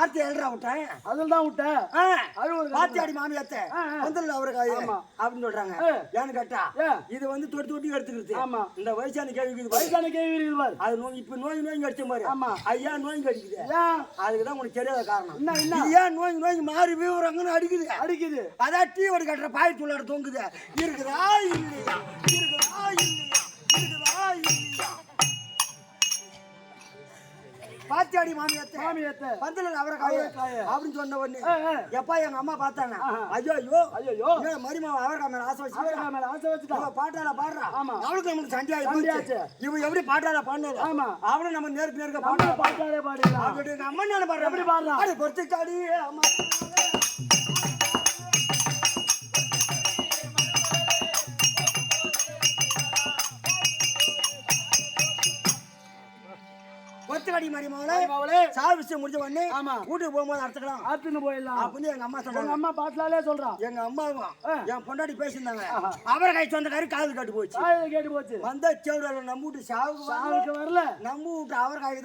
ஆத்தி எழுறா விட்டேன். அதுல தான் விட்டேன். பாத்தியாடி மாமியாத்த வந்துடல அவருக்கு அப்படின்னு சொல்றாங்க. ஏன்னு கேட்டா இது வந்து தொட்டி தொட்டி எடுத்துக்கிறது. இந்த வயசான கேள்வி வயசான கேள்வி அது நோய் இப்ப நோய் நோய் கடிச்ச மாதிரி. ஐயா நோய் கடிக்குது. அதுக்குதான் உனக்கு தெரியாத காரணம். ஏன் நோய் நோய் மாறி விவரங்கன்னு அடிக்குது. அதான் டீ வடி கட்டுற பாய் துள்ளாட தொங்குது. இருக்குதா இல்லையா? இருக்குதா இல்லையா? இருக்குதா இல்லையா? பாத்தியாடி மாமியாத்த பந்தல அவரைக்காய அப்படின்னு சொன்ன உடனே எப்பா எங்க அம்மா பார்த்தாங்க. ஐயோ மரிமாவை அவரைக்காய் மேல ஆசை வச்சுட்டா பாட்டால பாடுறா. அவளுக்கு நமக்கு சண்டையாச்சு. இவன் எப்படி பாட்டால பாடினாலும் அவளும் நம்ம நேருக்கு பாட்டாலே பாடலாம். அப்படி எங்க அம்மா என்ன பாடுற எப்படி பாடுறான்? அது பொறுத்துக்காடி அம்மா கொத்துக்கடி மரிமாவளே சாவு விஷயம் முடிஞ்ச உடனே வீட்டுக்கு போகும்போது அறுத்துன்னு போயிடலாம் அப்படின்னு எங்க அம்மா சொன்னாங்க. அம்மா பாட்டுலாலே சொல்றான். எங்க அம்மாவும் என் பொண்டாட்டி பேசியிருந்தாங்க. அவரை கை சொந்தக்காரி காது கேட்டு போச்சு. வந்த செவடால நம்ம வீட்டு சாவுக்கு வரல. நம்ம வீட்டு அவரைக்காய்க்கு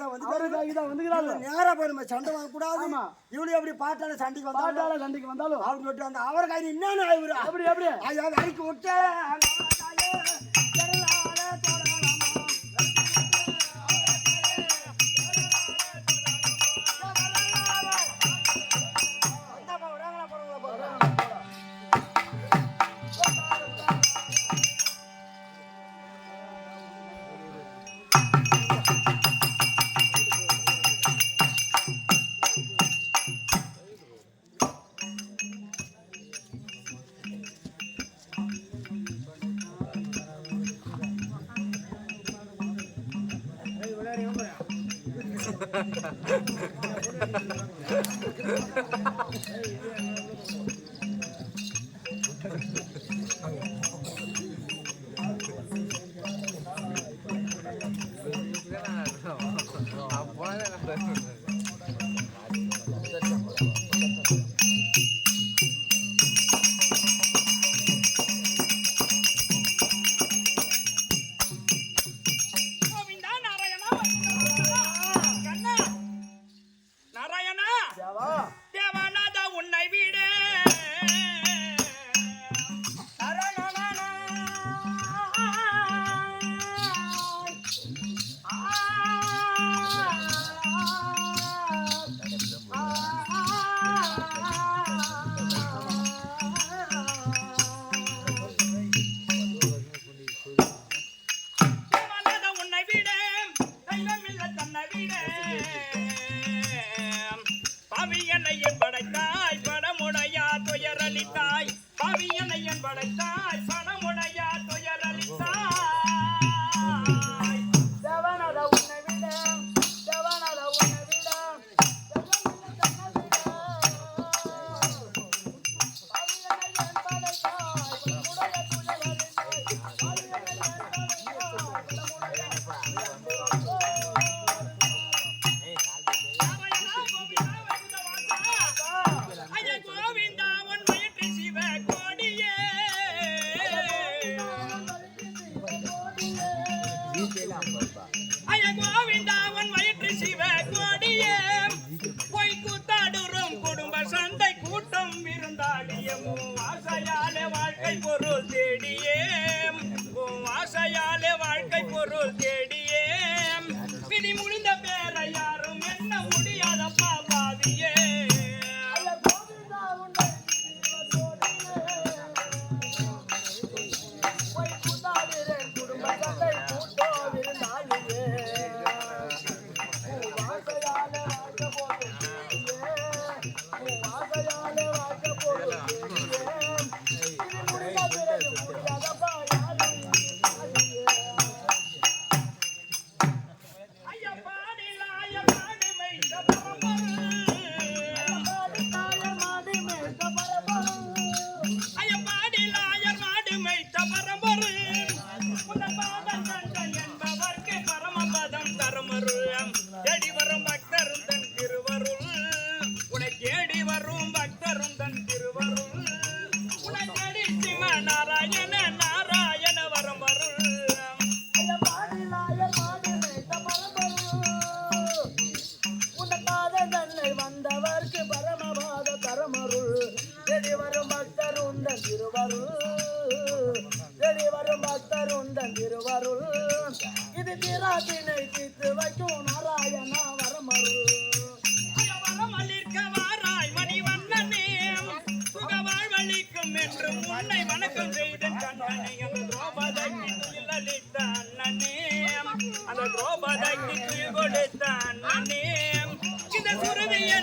தான் வந்து நேரா போய் நம்ம சண்டை வாங்க கூடாது. இவனு எப்படி பாட்டால சண்டைக்கு வந்தாலும் அவங்க விட்டு அந்த அவரைக்காய் என்னன்னு ஆயிரு அப்படி ஐயா வரைக்கு விட்டு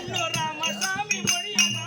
அன்னூர் ராமசாமி மொழியம்மா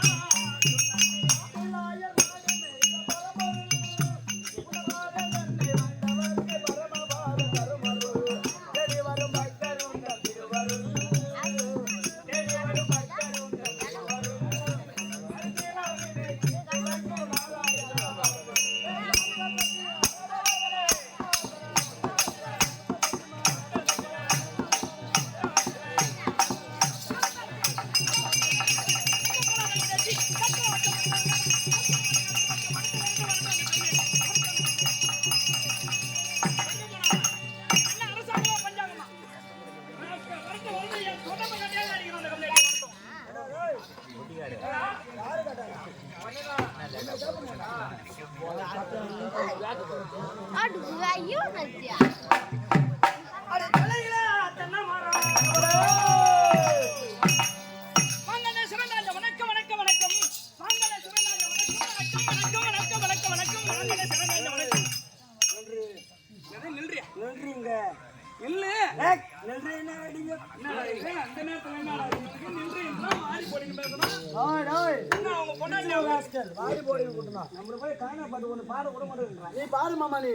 நீ பாரு மாமா நீ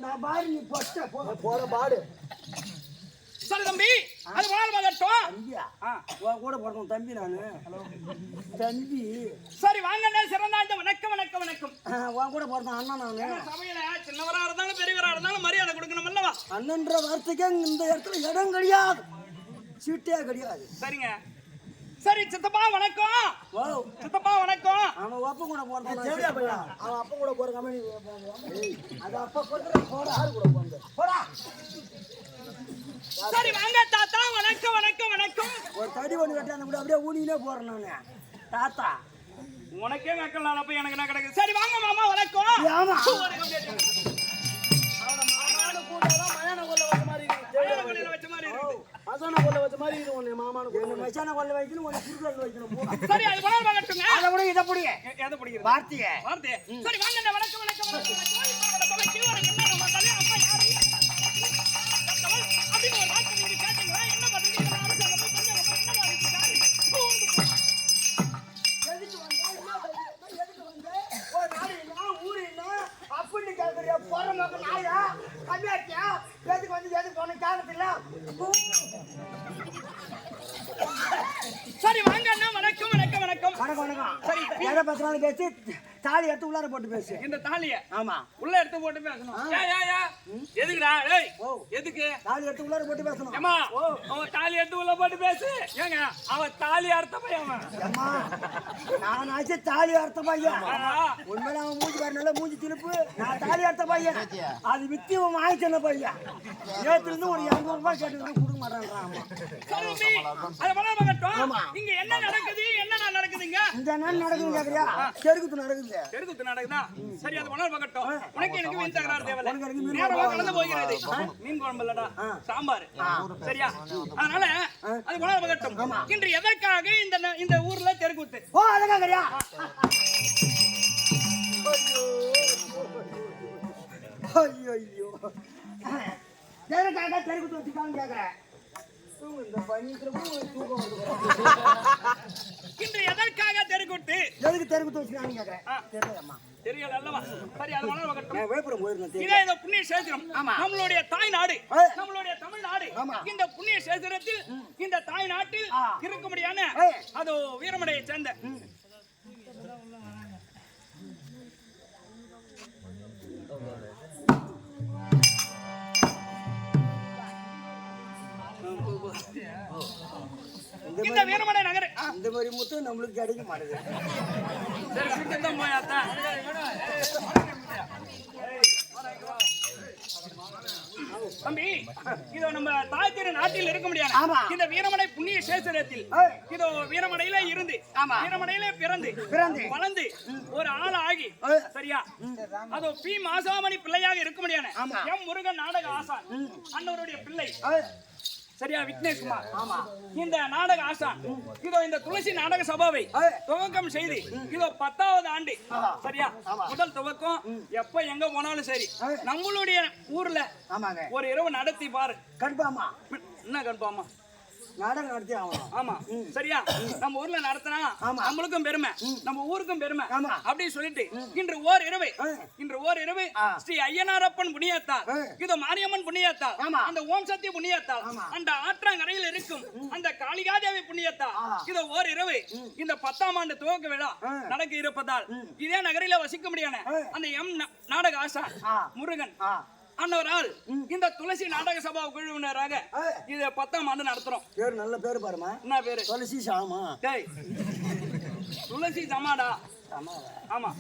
நான் பாரு நீ போற பாடு சரி தம்பி அது வாழ்வாகட்டும் தம்பியா உன் கூட பிறந்தோம் தம்பி நானு தம்பி சரி வாங்க சிறந்தாண்ட வணக்கம் வணக்கம் வணக்கம் உன் கூட பிறந்தோம் அண்ணன் நானு சபையில சின்னவரா இருந்தாலும் பெரியவரா இருந்தாலும் மரியாதை கொடுக்கணும் அல்லவா அண்ணன்ற வார்த்தைக்கு இந்த இடத்துல இடம் கிடையாது சீட்டே கிடையாது சரிங்க சரி சித்தப்பா வணக்கம் சித்தப்பா வணக்கம் அவன் அப்பா கூட போறான் அவன் அப்பா கூட போற கம்பெனி அது அப்பா போடுற போட ஆறு கூட போங்க போடா சரி வாங்க தாத்தா வணக்கம் வணக்கம் வணக்கம் ஒரு தடி ஒண்ணு கட்டான கூட அப்படியே ஊனினே போறேன் நானு தாத்தா உனக்கே மக்கள் நாள போய் எனக்கு என்ன கிடைக்குது சரி வாங்க மாமா வணக்கம் ஆமா வச்ச மாதிரி இருக்கு மசானா கொல்ல வச்ச மாதிரி இது ஒண்ணு மாமானு மச்சான கொல்ல வைக்கணும் ஒரு குறுக்கல் வைக்கணும் சரி அது போல வாங்கட்டுங்க அத கூட இத புடி எதை பிடிக்கிறது வார்த்தைய சரி வாங்க வணக்கம் வணக்கம் வணக்கம் நம்ம தலை அம்மா யாரு அப்படின்னு ஒரு வார்த்தை நீங்க கேட்டீங்களா என்ன பண்றீங்க எதுக்கு வந்த ஒரு நாடு என்ன ஊரு என்ன அப்படின்னு கேக்குறியா போற மக்கள் நாயா கம்மியாக்கியா எதுக்கு வந்து எதுக்கு போன கேட்கறதில்ல சரி வாங்க அண்ணா வணக்கம் வணக்கம் வணக்கம் வணக்கம் வணக்கம் சரி எதை பேசுறாலும் பேசி தாலி எடுத்து உள்ளார போட்டு பேசு இந்த தாலிய ஆமா உள்ள எடுத்து போட்டு பேசணும் எதுக்குடா ஏய் எதுக்கு தாலி எடுத்து உள்ளார போட்டு பேசணும் ஏமா அவன் தாலி எடுத்து உள்ள போட்டு பேசு ஏங்க அவன் தாலி அர்த்த பையன் அம்மா நான் ஆச்சு தாலி அர்த்த பையன் உண்மையில அவன் மூஞ்சி பாருனால மூஞ்சி திருப்பு நான் தாலி அர்த்த பையன் அது வித்தி அவன் வாங்கிச்சன பையன் நேத்துல இருந்து ஒரு 200 ரூபாய் கேட்டு கொடுக்க மாட்டான்றான் அது மகட்டும் இங்க என்ன நடக்குது என்ன நடக்குதுங்க இந்த நாள் நடக்குது கேக்குறியா தெருக்குத்து நடக்குது தெருக்குத்து நடக்குதா சரி அது மணல் மகட்டும் உனக்கு எனக்கு மீன் தகராறு தேவையில்லை நேரமா கலந்து போகிறது மீன் குழம்பு இல்லடா சாம்பார் சரியா அதனால அது மணல் மகட்டும் இன்று எதற்காக இந்த ஊர்ல தெருக்குத்து ஓ அதற்காகறியா ஐயோ ஐயோ தெருக்காக தெருக்குத்து வச்சுக்கான்னு கேக்குறேன் இந்த பனிக்கிறப்போ தூக்கம் வருது இன்று எதற்காக தெருக்குத்து எதுக்கு தெருக்குத்து வச்சுக்கான்னு கேக்குறேன் தெரியலம்மா தெரியல அல்லவா சரி அது மணல் மகட்டும் விழுப்புரம் போயிருந்தேன் இதே இந்த புண்ணிய சேத்திரம் நம்மளுடைய தாய் நாடு நம்மளுடைய தமிழ்நாடு இந்த புண்ணிய சேத்திரத்தில் இந்த தாய் நாட்டில் இருக்க முடியாத அது வீரமடையை சேர்ந்த இந்த வீரமடை நகர் இந்த மாதிரி முத்து நம்மளுக்கு கிடைக்க மாட்டேங்குது தம்பி இதோ நம்ம தாய்த்திரு நாட்டில் இருக்க முடியாது இந்த வீரமடை புண்ணிய சேசனத்தில் இதோ வீரமடையில இருந்து வீரமடையில பிறந்து வளர்ந்து ஒரு ஆள் ஆகி சரியா அதோ பி மாசாமணி பிள்ளையாக இருக்க முடியாது எம் முருகன் நாடக ஆசான் அண்ணவருடைய பிள்ளை சரியா விக்னேஷ்குமார் இந்த நாடக ஆசான் இதோ இந்த துளசி நாடக சபாவை துவக்கம் செய்து இதோ 10வது ஆண்டு சரியா முதல் துவக்கம் எப்ப எங்க போனாலும் சரி நம்மளுடைய ஊர்ல ஒரு இரவு நடத்தி பாரு கன்ஃபார்மா என்ன கன்ஃபார்மா நாடகம் நடத்தி ஆகணும். ஆமா சரியா? நம்ம ஊர்ல நடத்தினா நம்மளுக்கும் பெருமை, நம்ம ஊருக்கும் பெருமை அப்படின்னு சொல்லிட்டு இன்று ஓர் இரவு ஸ்ரீ ஐயனாரப்பன் புண்ணியத்தா, இது மாரியம்மன் புண்ணியத்தா, அந்த ஓம் சக்தி புண்ணியத்தா, அந்த ஆற்றங்கரையில் இருக்கும் அந்த காளிகாதேவி புண்ணியத்தா, இது ஓர் இரவு இந்த 10ஆம் ஆண்டு துவக்க விழா நடக்க இருப்பதால் இதே நகரில வசிக்க முடியாத அந்த எம் நாடக ஆசா முருகன் அன்னவரால் இந்த துளசி நாடக சபா குழுவினராக இது 10ஆம் ஆண்டு நடத்துறோம். பேர் நல்ல பேரு பாருமா. என்ன பேரு? துளசி சாமா. டேய் துளசி சமாடா. ஆமா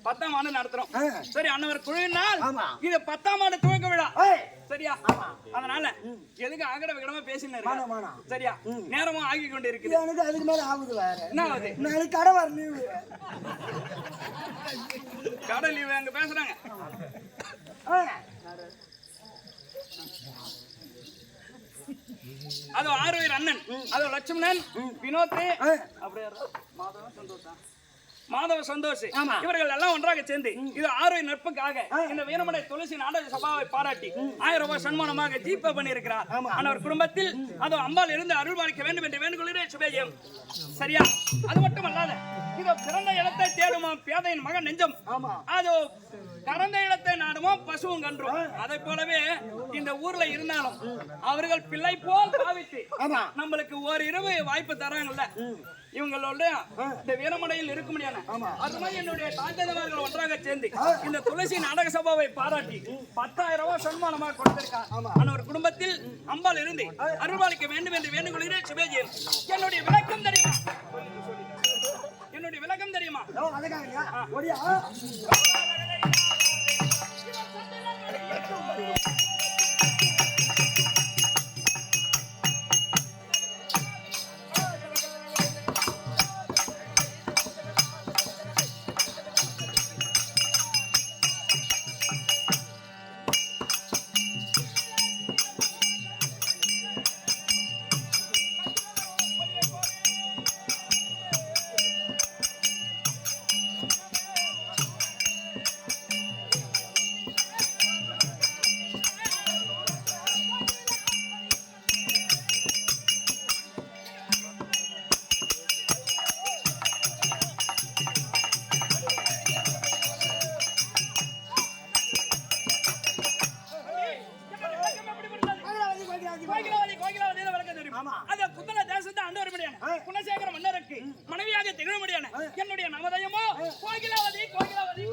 10ஆம் ஆண்டு நடத்துறோம். சரி அன்னவர் குழுவினால் இது 10ஆம் ஆண்டு துவக்க விழா சரியா? அதனால எதுக்கு ஆகட விகடமா பேசினே இருக்க சரியா? நேரமும் ஆகி கொண்டு இருக்குது. எனக்கு அதுக்கு மேல ஆகுது. வேற என்ன ஆகுது? நாளைக்கு கடை வர லீவு. கடை லீவு அங்க பேசுறாங்க. அது ஆறுவீர் அண்ணன், அது லட்சுமணன், வினோத், அப்படியே மாதவ சந்தோஷ், இவர்கள் எல்லாம் ஒன்றாக சேர்ந்து இது ஆறுவீர் நட்புக்காக இந்த வீரமடை துளசி நாடக சபாவை பாராட்டி 1000 ரூபாய் சன்மானமாக ஜீப்ப பண்ணியிருக்கிறார். அவர் குடும்பத்தில் அது அம்பாள் இருந்து அருள் பாலிக்க வேண்டும் என்று வேண்டுகொள்கிறே சுபேஜம் சரியா? அது மட்டும் அல்லாத இது பிறந்த இடத்தை தேடுமா பேதையின் மகன் நெஞ்சம், அது கறந்த இடத்தை நாடுமோ பசுவும் கன்றும். அதை போலவே இந்த ஊர்ல இருந்தாலும் அவர்கள் பிள்ளை போல் பாவித்து நம்மளுக்கு ஒரு இரவு வாய்ப்பு தராங்கல்ல, இவங்களோட இந்த வீரமடையில் இருக்க முடியாது. அது மாதிரி என்னுடைய தாத்தமார்கள் ஒன்றாக சேர்ந்து இந்த துளசி நாடக சபாவை பாராட்டி 10,000 ரூபாய் சன்மானமாக கொடுத்திருக்கார். ஒரு குடும்பத்தில் அம்பாள் இருந்து அருள்பாலிக்க வேண்டும் என்று வேண்டுகொள்கிறேன் சுபேஜியன். என்னுடைய விளக்கம் தெரியுமா? என்னுடைய விளக்கம் தெரியுமா? குணசேகர மன்னருக்கு மனைவியாக திகழ முடியாது. என்னுடைய நமதயமோ கோகிலாவதி கோகிலாவதி.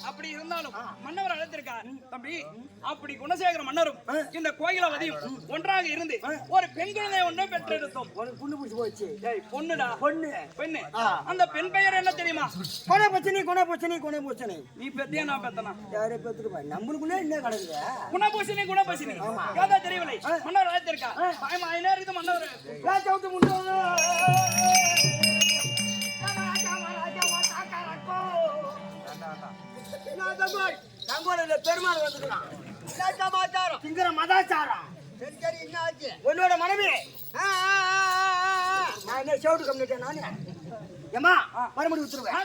அப்படி இருந்தாலும் மன்னவர் அழைத்திருக்கார் தம்பி. அப்படி குணசேகர மன்னரும் இந்த கோகிலாவதியும் ஒன்றாக இருந்து ஒரு பெண் குழந்தை ஒன்றை பெற்றெடுத்தோம். பொண்ணு பிடிச்சு போச்சு. பொண்ணுடா பொண்ணு பெண்ணு. அந்த பெண் பெயர் என்ன தெரியுமா? குணபூசணி குணபூசணி குணபூசணி. நீ பெத்தியா நான் பெத்தனா? யாரே பெத்துருப்பா. நம்மளுக்குள்ளே என்ன கிடக்குது? குணபூசணி குணபூசணி ஏதா தெரியவில்லை. மன்னர் அழைத்திருக்கார். பயமா என்ன இருக்குது மன்னர்? ராஜாவுக்கு முன்னோ பெருமாள் வந்துக்கிறான். திங்கிற மதாச்சாரம். உன்னோட மனைவி நான் என்ன செவிட்டு கம்மிட்டேன். நானே ஏமா மறுபடி வித்துருவேன்.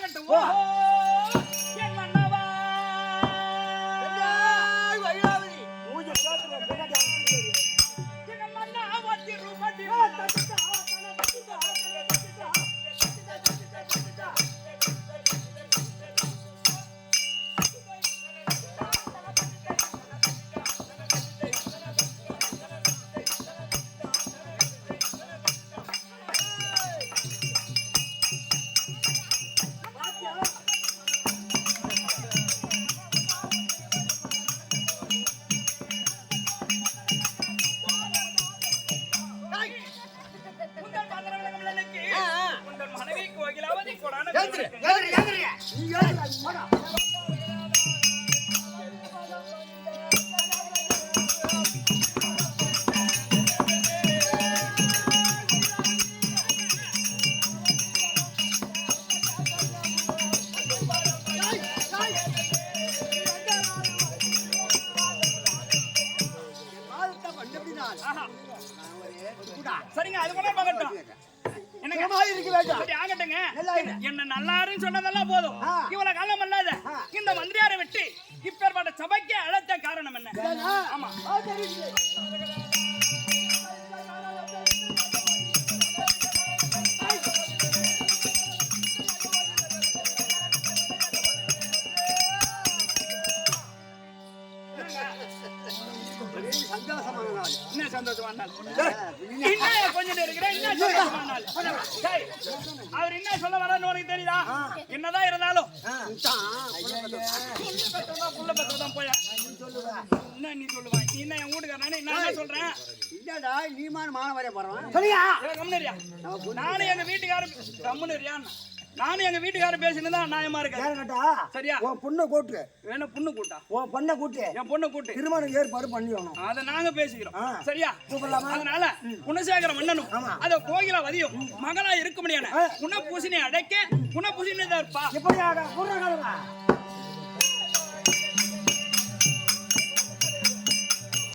சரிங்க, அது கூட பார்க்கட்டும். என்னங்க இருக்க வேண்டும். சரி ஆகட்டுங்க. நல்லா இரு. என்ன நல்லாருன்னு சொன்னதெல்லாம் போதும். இவ்வளவு காலம் அல்லாத இந்த மந்திரியாரை விட்டு இப்பேற்பட்ட சபைக்கு அழைத்த காரணம் என்ன? ஆமா சந்தோஷமான நாள். என்ன சந்தோஷமான நாள்? என்ன கொஞ்சம் இருக்கிறேன் என்ன சந்தோஷமான நாள்? டேய், அவர் என்ன சொல்ல வரான்னு உனக்கு தெரியுதா? என்னதான் இருந்தாலும் புள்ள பத்திரதான் போய என்ன நீ சொல்லுவா? நீ என்ன என் வீட்டுக்காரனே நான் என்ன சொல்றேன்? இல்லடா நீமான மானவரே போறவன் சொல்லியா? கம்முனரியா நானும் எங்க வீட்டுக்காரர் கம்முனரியா நானும் எங்க வீட்டுக்காரர் பேசினதான் நியாயமா இருக்கு. சரியா? உன் பொண்ணை கூட்டு வேணா பொண்ணு கூட்டா உன் பொண்ணை கூட்டு என் பொண்ணை கூட்டு திருமணம் ஏற்பாடு பண்ணிடணும். அத நாங்க பேசிக்கிறோம். சரியா? கூப்பிடலாமா? அதனால குணசேகர மன்னனும் அத கோகிலாவதியும் மகளா இருக்க முடியாது. குணபூசணி அடைக்க குணபூசணி தான் இருப்பா. எப்படியாக